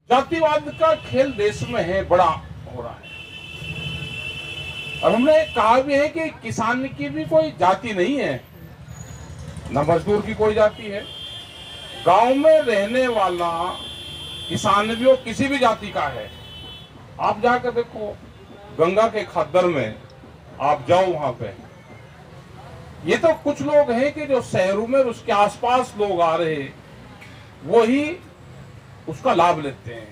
जातिवाद का खेल देश में है, बड़ा हो रहा है। और हमने कहा भी है कि किसान की भी कोई जाति नहीं है, न मजदूर की कोई जाति है। गांव में रहने वाला किसान भी वो किसी भी जाति का है। आप जाकर देखो गंगा के खद्दर में, आप जाओ वहां पे, ये तो कुछ लोग हैं कि जो शहरों में उसके आसपास लोग आ रहे वही उसका लाभ लेते हैं।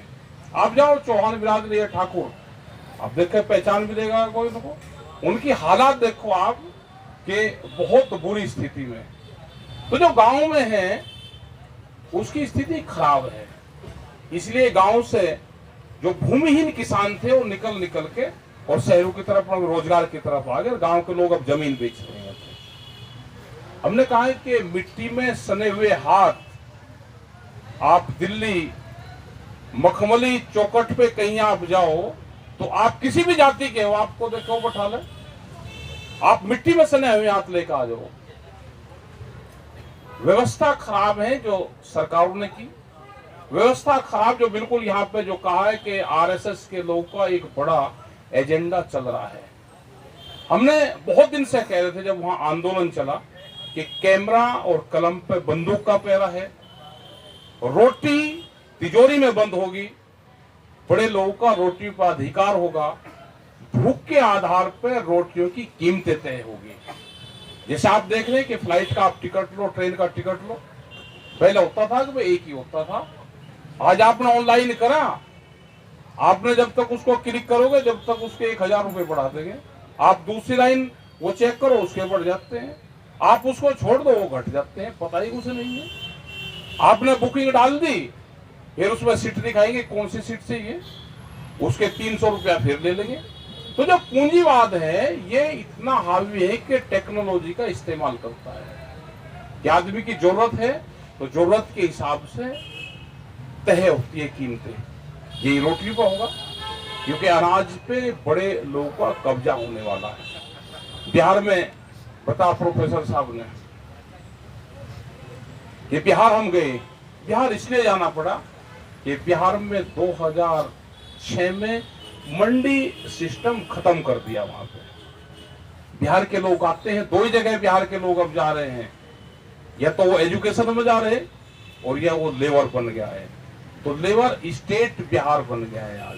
आप जाओ चौहान बिरादरी है, ठाकुर, आप देखे पहचान भी देगा कोई ना कोई। उनकी हालात देखो आप कि बहुत बुरी स्थिति में। तो जो गांव में है उसकी स्थिति खराब है। इसलिए गांव से जो भूमिहीन किसान थे वो निकल के और शहरों की तरफ रोजगार की तरफ आ गए। गांव के लोग अब जमीन बेच रहे हैं। हमने कहा है कि मिट्टी में सने हुए हाथ, आप दिल्ली मखमली चौखट पे कहीं आप जाओ तो आप किसी भी जाति के हो, आपको देखो बैठा ले, आप मिट्टी में सने हुए हाथ लेकर आ जाओ। व्यवस्था खराब है जो सरकारों ने की, व्यवस्था खराब जो बिल्कुल यहाँ पे जो कहा है कि आरएसएस के लोगों का एक बड़ा एजेंडा चल रहा है। हमने बहुत दिन से कह रहे थे जब वहां आंदोलन चला कि कैमरा और कलम पे बंदूक का पहरा है, रोटी तिजोरी में बंद होगी, बड़े लोगों का रोटी पर अधिकार होगा, भूख के आधार पर रोटियों की कीमतें तय होगी। जैसे आप देख रहे हैं कि फ्लाइट का आप टिकट लो, ट्रेन का टिकट लो, पहले होता था कि एक ही होता था। आज आपने ऑनलाइन करा, आपने जब तक उसको क्लिक करोगे जब तक उसके 1000 रुपए बढ़ा देंगे। आप दूसरी लाइन वो चेक करो, उसके बढ़ जाते हैं। आप उसको छोड़ दो, वो घट जाते हैं, पता ही कुछ नहीं है। आपने बुकिंग डाल दी, फिर उसमें सीट दिखाएंगे कौन सी सीट चाहिए, उसके 300 रुपया फिर ले लेंगे। तो जो पूंजीवाद है ये इतना हावी है कि टेक्नोलॉजी का इस्तेमाल करता है कि आदमी की जरूरत है तो जरूरत के हिसाब से तय होती है कीमतें। यही रोटी पर होगा क्योंकि अनाज पे बड़े लोगों का कब्जा होने वाला है। बिहार में बता प्रोफेसर साहब ने कि बिहार हम गए, बिहार इसलिए जाना पड़ा कि बिहार में 2006 में मंडी सिस्टम खत्म कर दिया। वहां पे बिहार के लोग आते हैं, दो ही जगह बिहार के लोग अब जा रहे हैं, या तो वो एजुकेशन में जा रहे हैं और या वो लेबर बन गया है। तो लेबर स्टेट बिहार बन गया है आज।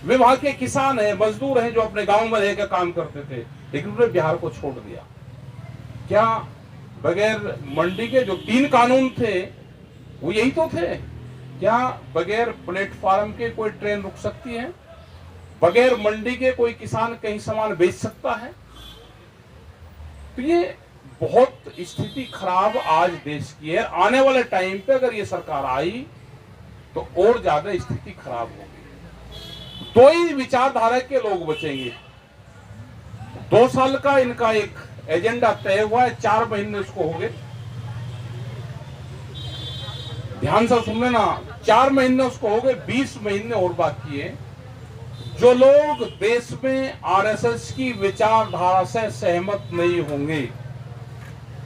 वे वहां के किसान हैं, मजदूर हैं जो अपने गांव में रहकर काम करते थे, लेकिन उन्होंने बिहार को छोड़ दिया। क्या बगैर मंडी के जो 3 कानून थे वो यही तो थे? क्या बगैर प्लेटफार्म के कोई ट्रेन रुक सकती है? बगैर मंडी के कोई किसान कहीं सामान बेच सकता है? तो ये बहुत स्थिति खराब आज देश की है। आने वाले टाइम पे अगर ये सरकार आई तो और ज्यादा स्थिति खराब होगी। 2 ही विचारधारा के लोग बचेंगे। 2 साल का इनका एक एजेंडा तय हुआ है, 4 महीने उसको हो गए। ध्यान से सुन लेना, 4 महीने उसको हो गए, 20 महीने और बाकी है। जो लोग देश में आरएसएस की विचारधारा से सहमत नहीं होंगे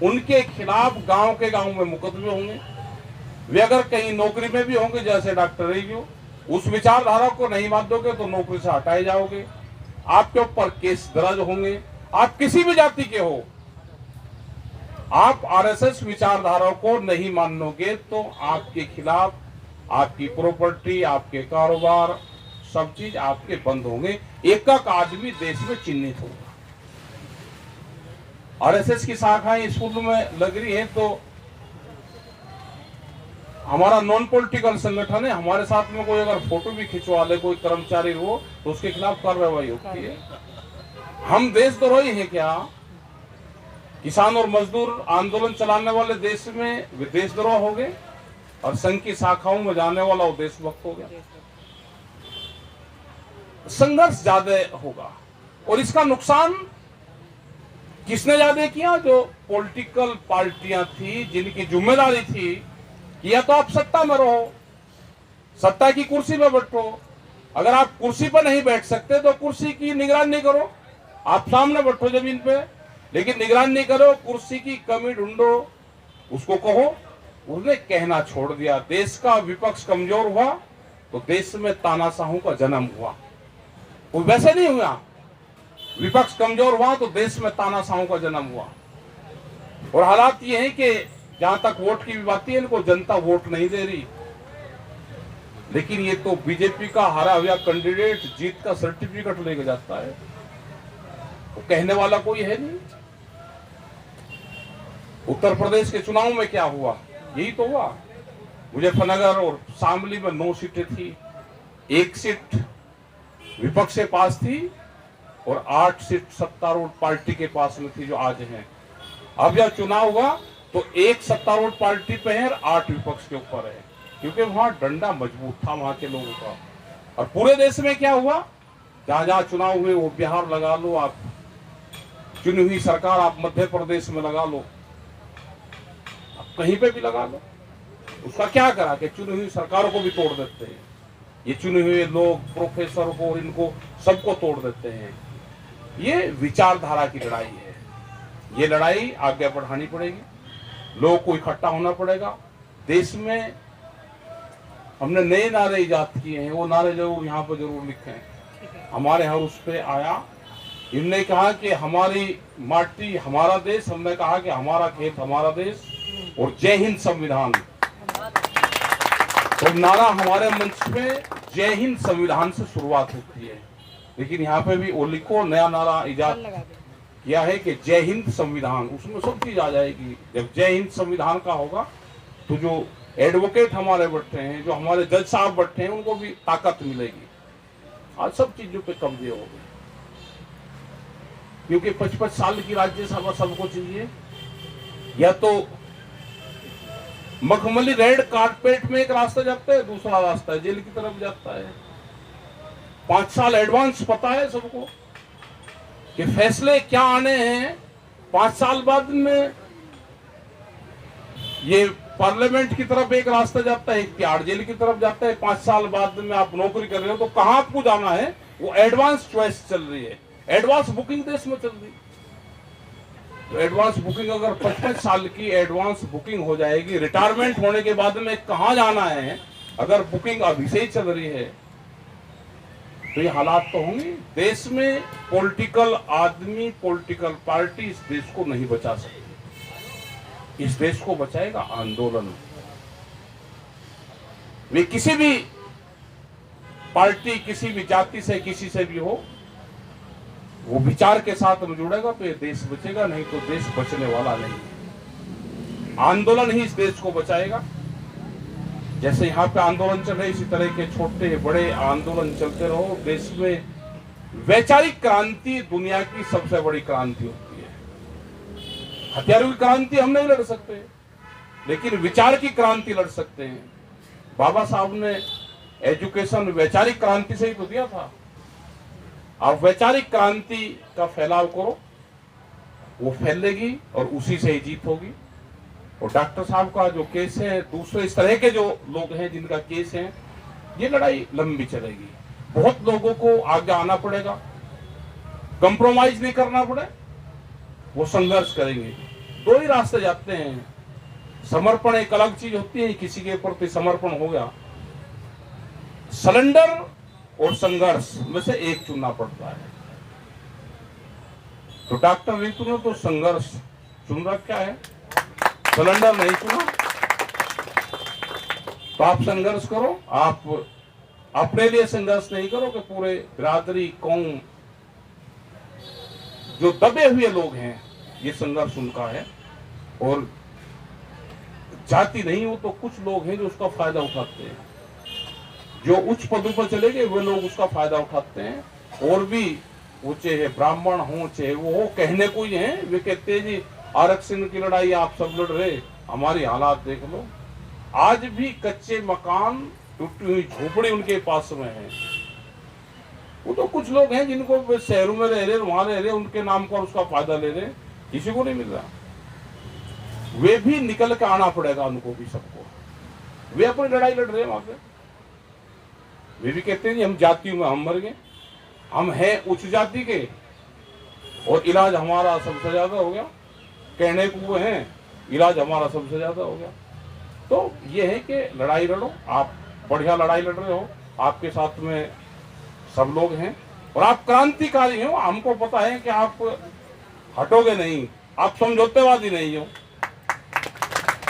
उनके खिलाफ गांव के गांव में मुकदमे होंगे। वे अगर कहीं नौकरी में भी होंगे, जैसे डॉक्टर रही हो, उस विचारधारा को नहीं मानोगे तो नौकरी से हटाए जाओगे, आपके ऊपर केस दर्ज होंगे। आप किसी भी जाति के हो, आप आरएसएस विचारधारा को नहीं मानोगे तो आपके खिलाफ आपकी प्रॉपर्टी, आपके कारोबार, सब चीज आपके बंद होंगे। एक आदमी देश में चिन्हित होगा। आरएसएस की शाखाएं स्कूल में लग रही है तो हमारा नॉन पॉलिटिकल संगठन है, हमारे साथ में कोई अगर फोटो भी खिंचवा ले कोई कर्मचारी हो तो उसके खिलाफ कार्रवाई होती है। हम देशद्रोही हैं क्या? किसान और मजदूर आंदोलन चलाने वाले देश में वे देशद्रोह हो गए और संघ की शाखाओं में जाने वाला वो देशभक्त हो गया। संघर्ष ज्यादा होगा और इसका नुकसान किसने ज्यादा किया? जो पॉलिटिकल पार्टियां थी जिनकी जिम्मेदारी थी कि या तो आप सत्ता में रहो, सत्ता की कुर्सी में बैठो, अगर आप कुर्सी पर नहीं बैठ सकते तो कुर्सी की निगरानी करो, आप सामने बैठो जमीन पे, लेकिन निगरानी करो, कुर्सी की कमी ढूंढो, उसको कहो उसने कहना छोड़ दिया, देश का विपक्ष कमजोर हुआ तो देश में तानाशाहों का जन्म हुआ। वो वैसे नहीं हुआ, विपक्ष कमजोर हुआ तो देश में तानाशाहों का जन्म हुआ। और हालात ये है कि जहां तक वोट की भी बात है, इनको जनता वोट नहीं दे रही, लेकिन ये तो बीजेपी का हारा हुआ कैंडिडेट जीत का सर्टिफिकेट लेके जाता है, तो कहने वाला कोई है नहीं। उत्तर प्रदेश के चुनाव में क्या हुआ, यही तो हुआ। मुजफ्फरनगर और शामली में 9 सीटें थी, 1 सीट विपक्ष के पास थी और 8 सीट सत्तारूढ़ पार्टी के पास में थी जो आज है। अब जब चुनाव हुआ तो 1 सत्तारूढ़ पार्टी पे है और 8 विपक्ष के ऊपर है, क्योंकि वहां डंडा मजबूत था वहां के लोगों का। और पूरे देश में क्या हुआ, जहां जहां चुनाव हुए, वो बिहार लगा लो आप, चुनी हुई सरकार आप मध्य प्रदेश में लगा लो, आप कहीं पे भी लगा लो, उसका क्या करा कि चुनी हुई सरकारों को भी तोड़ देते हैं। ये चुने हुए लोग प्रोफेसर को, इनको सबको तोड़ देते हैं। ये विचारधारा की लड़ाई है, ये लड़ाई आगे बढ़ानी पड़ेगी, लोगों को इकट्ठा होना पड़ेगा। देश में हमने नए नारे इजाद किए हैं, वो नारे जरूर यहाँ पर जरूर लिखें। हमारे यहाँ उस पे आया, इनने कहा कि हमारी माटी हमारा देश, हमने कहा कि हमारा खेत हमारा देश, और जय हिंद संविधान। तो नारा हमारे मंच में जय हिंद संविधान से शुरुआत होती है, लेकिन यहाँ पे भी ओली को नया नारा इजाद किया है कि जय हिंद संविधान, उसमें सब चीज आ जाएगी। जब जय हिंद संविधान का होगा तो जो एडवोकेट हमारे बैठे हैं, जो हमारे जज साहब बैठे हैं, उनको भी ताकत मिलेगी। आज सब चीजों पे कब्जे हो गए, क्योंकि 55 साल की राज्यसभा सबको चाहिए, या तो मखमली रेड कारपेट में एक रास्ता जाता है, दूसरा रास्ता है जेल की तरफ जाता है। 5 साल एडवांस पता है सबको कि फैसले क्या आने हैं। 5 साल बाद में ये पार्लियामेंट की तरफ एक रास्ता जाता है, एक तिहाड़ जेल की तरफ जाता है। 5 साल बाद में आप नौकरी कर रहे हो तो कहां आपको जाना है, वो एडवांस चॉइस चल रही है, एडवांस बुकिंग देश में चल रही है। तो एडवांस बुकिंग अगर 55 साल की एडवांस बुकिंग हो जाएगी, रिटायरमेंट होने के बाद में कहां जाना है, अगर बुकिंग अभी से ही चल रही है तो ये हालात तो होंगे। देश में पॉलिटिकल आदमी, पॉलिटिकल पार्टी इस देश को नहीं बचा सकती। इस देश को बचाएगा आंदोलन। वे किसी भी पार्टी, किसी भी जाति से, किसी से भी हो, वो विचार के साथ में जुड़ेगा तो ये देश बचेगा, नहीं तो देश बचने वाला नहीं। आंदोलन ही इस देश को बचाएगा। जैसे यहाँ पे आंदोलन चल रहे, इसी तरह के छोटे बड़े आंदोलन चलते रहो। देश में वैचारिक क्रांति दुनिया की सबसे बड़ी क्रांति होती है। हथियारों की क्रांति हम नहीं लड़ सकते, लेकिन विचार की क्रांति लड़ सकते हैं। बाबा साहब ने एजुकेशन वैचारिक क्रांति से ही तो दिया था। आप वैचारिक क्रांति का फैलाव करो, वो फैलेगी और उसी से ही जीत होगी। और डॉक्टर साहब का जो केस है, दूसरे इस तरह के जो लोग हैं जिनका केस है, ये लड़ाई लंबी चलेगी। बहुत लोगों को आगे आना पड़ेगा, कंप्रोमाइज नहीं करना पड़े, वो संघर्ष करेंगे। 2 ही रास्ते जाते हैं। समर्पण एक अलग चीज होती है, किसी के प्रति समर्पण हो गया, सरेंडर और संघर्ष में से एक चुनना पड़ता है। तो डॉक्टर नहीं चुना तो संघर्ष चुन रखा है, सरेंडर नहीं चुना। तो आप संघर्ष करो, आप अपने लिए संघर्ष नहीं करो कि पूरे बिरादरी, कौम, जो दबे हुए लोग हैं, ये संघर्ष उनका है। और जाति नहीं हो तो कुछ लोग हैं जो उसका फायदा उठाते हैं, जो उच्च पदों पर चले गए वे लोग उसका फायदा उठाते हैं। और भी वो चाहे ब्राह्मण हो चाहे वो हो, कहने को ही है, वे कहते हैं जी आरक्षण की लड़ाई आप सब लड़ रहे, हमारी हालात देख लो। आज भी कच्चे मकान, टूटी हुई झोपड़ी उनके पास में है। वो तो कुछ लोग हैं जिनको शहरों में रह रहे, वहां रह रहे, उनके नाम पर उसका फायदा ले रहे, किसी को नहीं मिल रहा। वे भी निकल के आना पड़ेगा उनको भी, सबको। वे अपनी लड़ाई लड़ रहे हैं वहां पे। वे भी कहते हैं हम जातियों में हम मर गए, हम हैं उच्च जाति के और इलाज हमारा सबसे ज्यादा हो गया। कहने को वो है, इलाज हमारा सबसे ज्यादा हो गया। तो ये है कि लड़ाई लड़ो, आप बढ़िया लड़ाई लड़ रहे हो, आपके साथ में सब लोग हैं और आप क्रांतिकारी हो। हमको पता है कि आप हटोगे नहीं, आप समझौतेवादी नहीं हो।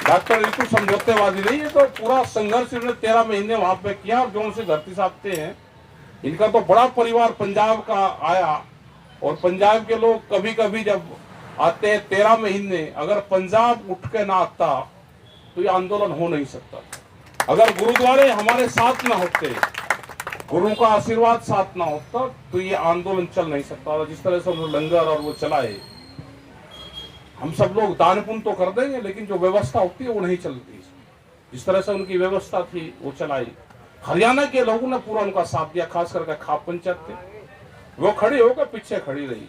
डॉक्टर रितु समझौतेवादी नहीं है, तो पूरा संघर्ष इन्होंने 13 महीने वहां पे किया। और जो उनसे धरती साधते हैं, इनका तो बड़ा परिवार पंजाब का आया और पंजाब के लोग कभी कभी जब आते हैं 13 महीने, अगर पंजाब उठ के ना आता तो ये आंदोलन हो नहीं सकता। अगर गुरुद्वारे हमारे साथ ना होते, गुरु का आशीर्वाद साथ ना होता, तो ये आंदोलन चल नहीं सकता। जिस तरह से उन्होंने लंगर और वो चलाए, हम सब लोग दान पुण्य तो कर देंगे, लेकिन जो व्यवस्था होती है वो नहीं चलती। जिस तरह से उनकी व्यवस्था थी वो चलाई। हरियाणा के लोगों ने पूरा उनका साथ दिया, खास करके खाप पंचायत थे, वो खड़ी होकर पीछे खड़ी रही।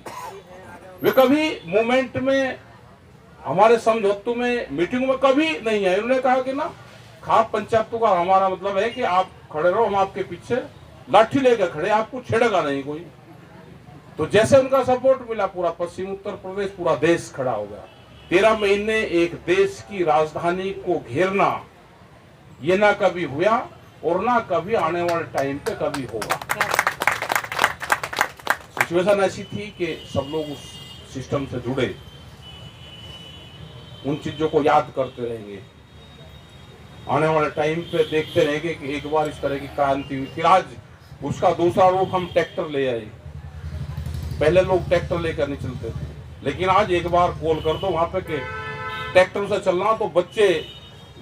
वे कभी मूवमेंट में, हमारे समझौतों में, मीटिंग में कभी नहीं आए। उन्होंने कहा कि ना, खाप पंचायतों का हमारा मतलब है कि आप खड़े रहो, हम आपके पीछे लाठी लेकर खड़े, आपको छेड़ेगा नहीं कोई। तो जैसे उनका सपोर्ट मिला, पूरा पश्चिम उत्तर प्रदेश, पूरा देश खड़ा हो गया। 13 महीने एक देश की राजधानी को घेरना, ये ना कभी हुआ और ना कभी आने वाले टाइम पे कभी होगा। सिचुएशन ऐसी थी कि सब लोग उस सिस्टम से जुड़े, उन चीजों को याद करते रहेंगे। आने वाले टाइम पे देखते रहेंगे कि एक बार इस तरह की क्रांति हुई। फिर आज उसका दूसरा रूप हम ट्रैक्टर ले आए। पहले लोग ट्रैक्टर लेकर नहीं चलते थे, लेकिन आज एक बार कॉल कर दो वहां पे कि ट्रैक्टर से चलना, तो बच्चे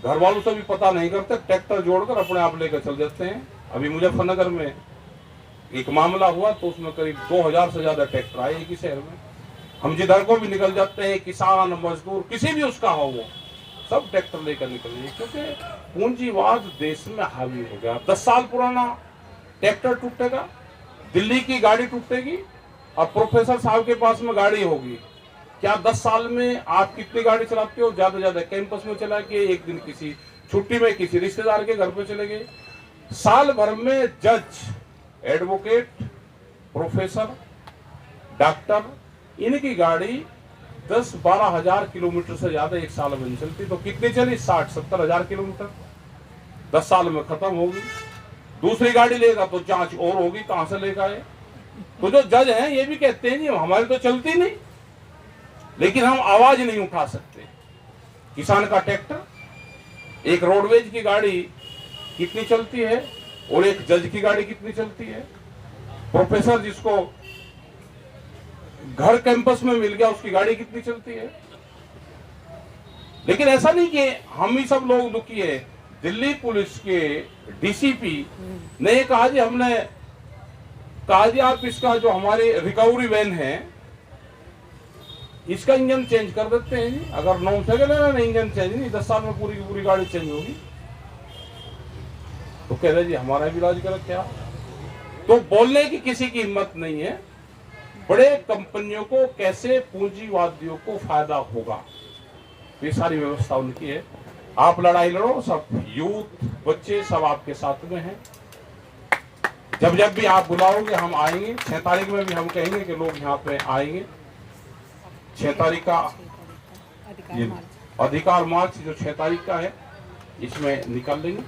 घर वालों से भी पता नहीं करते, ट्रैक्टर जोड़कर अपने आप लेकर चल देते हैं। अभी मुजफ्फरनगर में एक मामला हुआ, तो उसमें करीब 2000 से ज्यादा ट्रैक्टर आए एक ही शहर में। हम जिधर को भी निकल जाते हैं, किसान मजदूर किसी भी उसका हो, वो सब ट्रैक्टर लेकर निकल रहे, क्योंकि पूंजीवाद देश में हावी हो गया। 10 साल पुराना ट्रैक्टर टूटेगा, दिल्ली की गाड़ी टूटेगी, अब प्रोफेसर साहब के पास में गाड़ी होगी। क्या 10 साल में आप कितनी गाड़ी चलाते हो? ज्यादा ज्यादा कैंपस में चला के, एक दिन किसी छुट्टी में किसी रिश्तेदार के घर पे चले गए। साल भर में जज, एडवोकेट, प्रोफेसर, डॉक्टर, इनकी गाड़ी 10-12 हजार किलोमीटर से ज्यादा एक साल में नहीं चलती। तो कितनी चली? 60-70 हजार किलोमीटर 10 साल में खत्म होगी। दूसरी गाड़ी लेगा तो जांच और होगी, कहां से लेगा ये। तो जो जज हैं ये भी कहते हैं जी हमारी तो चलती नहीं, लेकिन हम आवाज नहीं उठा सकते। किसान का ट्रैक्टर, एक रोडवेज की गाड़ी कितनी चलती है और एक जज की गाड़ी कितनी चलती है। प्रोफेसर जिसको घर कैंपस में मिल गया, उसकी गाड़ी कितनी चलती है। लेकिन ऐसा नहीं कि हम ही सब लोग दुखी है। दिल्ली पुलिस के डीसीपी ने कहा जी, हमने कहा जी आप इसका जो हमारे रिकवरी वैन है, इसका इंजन चेंज कर देते हैं जी। अगर 9 सेकंड है ना, इंजन चेंज नहीं, 10 साल में पूरी की पूरी गाड़ी चेंज होगी। तो कह रहे जी हमारा भी इलाज करो क्या। तो बोलने की किसी की हिम्मत नहीं है। बड़े कंपनियों को कैसे पूंजीवादियों को फायदा होगा, ये सारी व्यवस्था उनकी है। आप लड़ाई लड़ो, सब यूथ, बच्चे सब आपके साथ में हैं। जब जब भी आप बुलाओगे हम आएंगे। 6 तारीख में भी हम कहेंगे कि लोग यहाँ पे आएंगे। 6 तारीख का अधिकार मार्च जो 6 तारीख का है, इसमें निकल लेंगे।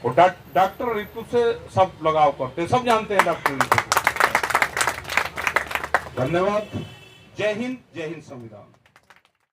और डॉक्टर रितु से सब लगाव करते हैं, सब जानते हैं डॉक्टर रितु को। धन्यवाद। जय हिंद, जय हिंद संविधान।